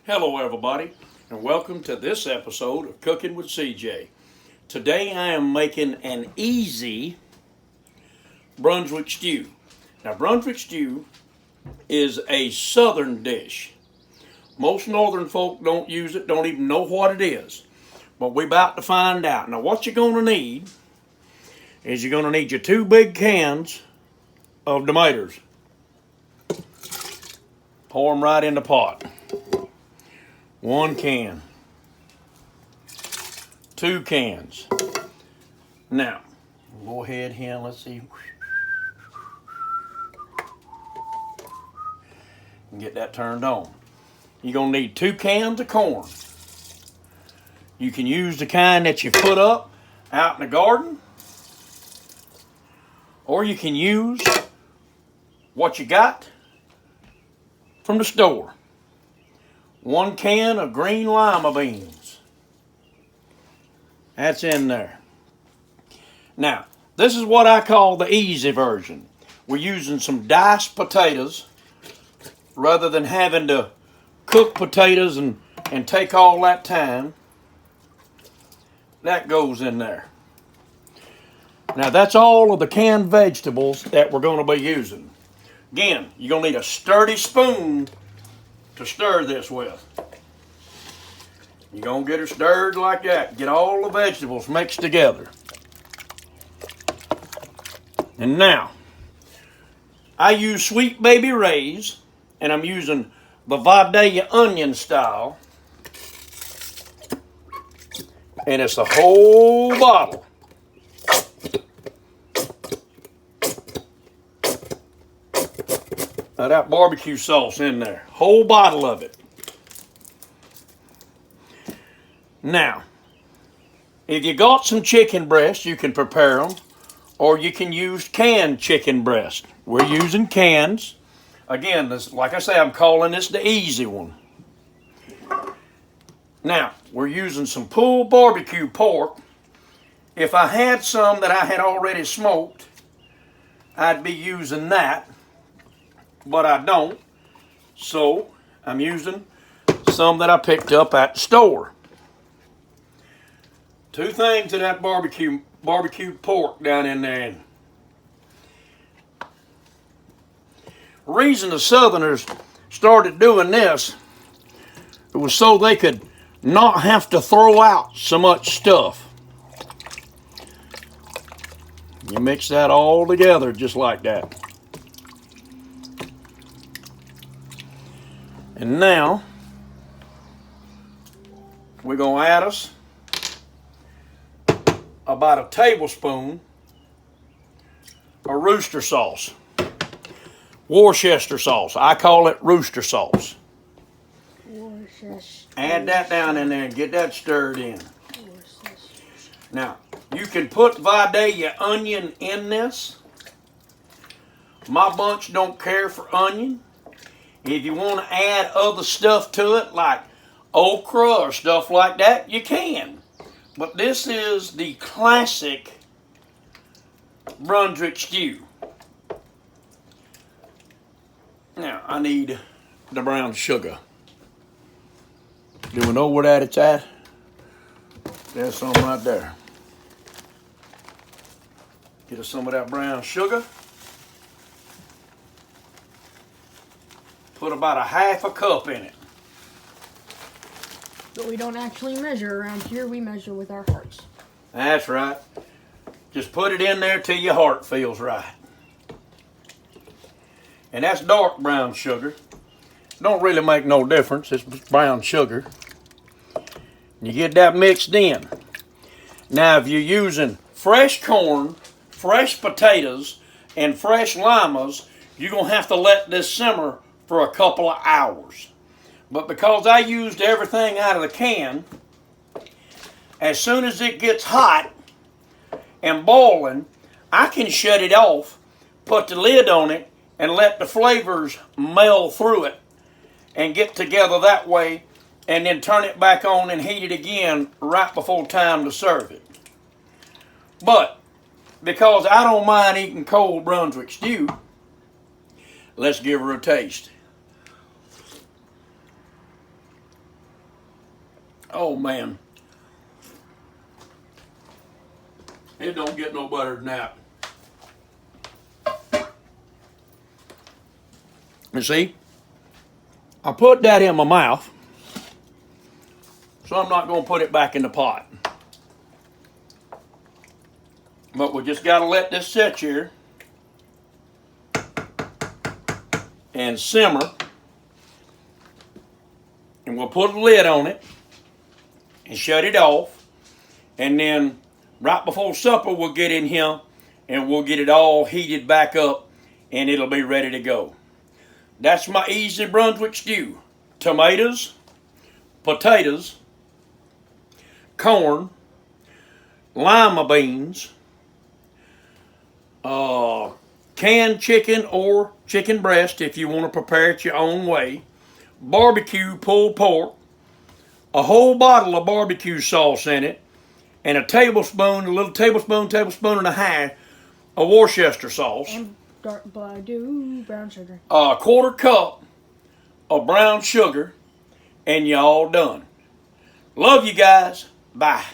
Hello everybody, and welcome to this episode of Cooking with CJ. Today I am making an easy Brunswick stew. Now Brunswick stew is a southern dish. Most northern folk don't use it, don't even know what it is. But we're about to find out. Now what you're going to need is you're going to need your 2 big cans of tomatoes. Pour them right in the pot. 1 can, 2 cans. Now, go ahead here, let's see. And get that turned on. You're going to need 2 cans of corn. You can use the kind that you put up out in the garden, or you can use what you got from the store. 1 can of green lima beans. That's in there. Now, this is what I call the easy version. We're using some diced potatoes rather than having to cook potatoes and take all that time. That goes in there. Now, that's all of the canned vegetables that we're going to be using. Again, you're going to need a sturdy spoon to stir this with. You're going to get her stirred like that. Get all the vegetables mixed together. And now, I use Sweet Baby Ray's, and I'm using the Vidalia onion style. And it's a whole bottle. Now that barbecue sauce in there, whole bottle of it. Now, if you got some chicken breasts, you can prepare them, or you can use canned chicken breast. We're using cans. Again, this, like I say, I'm calling this the easy one. Now, we're using some pulled barbecue pork. If I had some that I had already smoked, I'd be using that. But I don't, so I'm using some that I picked up at the store. 2 things of that barbecue pork down in there. Reason the Southerners started doing this, it was so they could not have to throw out so much stuff. You mix that all together just like that. And now, we're going to add us about a tablespoon of rooster sauce. Worcester sauce. I call it rooster sauce. Add that down in there and get that stirred in. Now, you can put Vidalia onion in this. My bunch don't care for onion. If you want to add other stuff to it, like okra or stuff like that, you can. But this is the classic Brunswick stew. Now, I need the brown sugar. Do we know where that it's at? There's some right there. Get us some of that brown sugar. Put about a 1/2 cup in it. But we don't actually measure around here. We measure with our hearts. That's right. Just put it in there till your heart feels right. And that's dark brown sugar. Don't really make no difference. It's brown sugar. You get that mixed in. Now, if you're using fresh corn, fresh potatoes, and fresh limas, you're going to have to let this simmer for a couple of hours. But because I used everything out of the can, as soon as it gets hot and boiling, I can shut it off, put the lid on it, and let the flavors meld through it and get together that way, and then turn it back on and heat it again right before time to serve it. But because I don't mind eating cold Brunswick stew, let's give her a taste. Oh man. It don't get no better than that. You see, I put that in my mouth, so I'm not going to put it back in the pot. But we just got to let this sit here and simmer. And we'll put a lid on it and shut it off. And then right before supper, we'll get in here and we'll get it all heated back up and it'll be ready to go. That's my easy Brunswick stew. Tomatoes, potatoes, corn, lima beans, canned chicken or chicken breast if you want to prepare it your own way, barbecue pulled pork, a whole bottle of barbecue sauce in it, and a little tablespoon and a half of Worcester sauce. And dark brown sugar. A quarter cup of brown sugar, and you're all done. Love you guys. Bye.